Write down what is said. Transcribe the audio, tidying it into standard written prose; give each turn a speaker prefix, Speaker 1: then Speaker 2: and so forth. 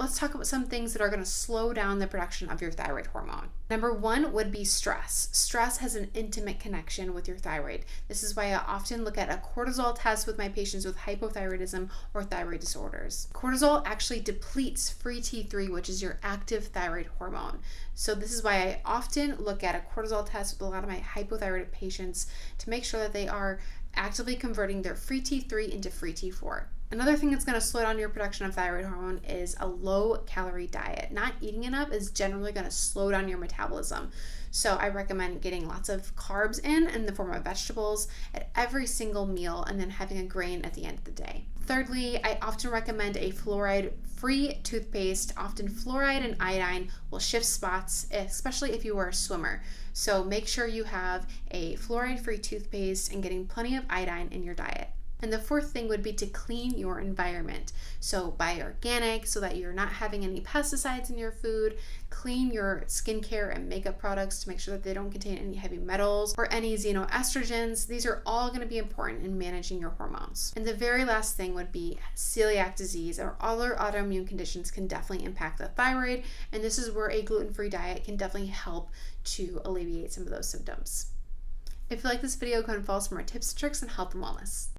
Speaker 1: let's talk about some things that are going to slow down the production of your thyroid hormone. Number one would be stress. Stress has an intimate connection with your thyroid. This is why I often look at a cortisol test with my patients with hypothyroidism or thyroid disorders. Cortisol actually depletes free T3, which is your active thyroid hormone. So this is why I often look at a cortisol test with a lot of my hypothyroid patients to make sure that they are actively converting their free T3 into free T4. Another thing that's going to slow down your production of thyroid hormone is a low-calorie diet. Not eating enough is generally going to slow down your metabolism. So I recommend getting lots of carbs in the form of vegetables at every single meal and then having a grain at the end of the day. Thirdly, I often recommend a fluoride-free toothpaste. Often fluoride and iodine will shift spots, especially if you are a swimmer. So make sure you have a fluoride-free toothpaste and getting plenty of iodine in your diet. And the fourth thing would be to clean your environment. So buy organic so that you're not having any pesticides in your food. Clean your skincare and makeup products to make sure that they don't contain any heavy metals or any xenoestrogens. These are all going to be important in managing your hormones. And the very last thing would be celiac disease or other autoimmune conditions can definitely impact the thyroid. And this is where a gluten-free diet can definitely help to alleviate some of those symptoms. If you like this video, go and follow some more tips, tricks, and health and wellness.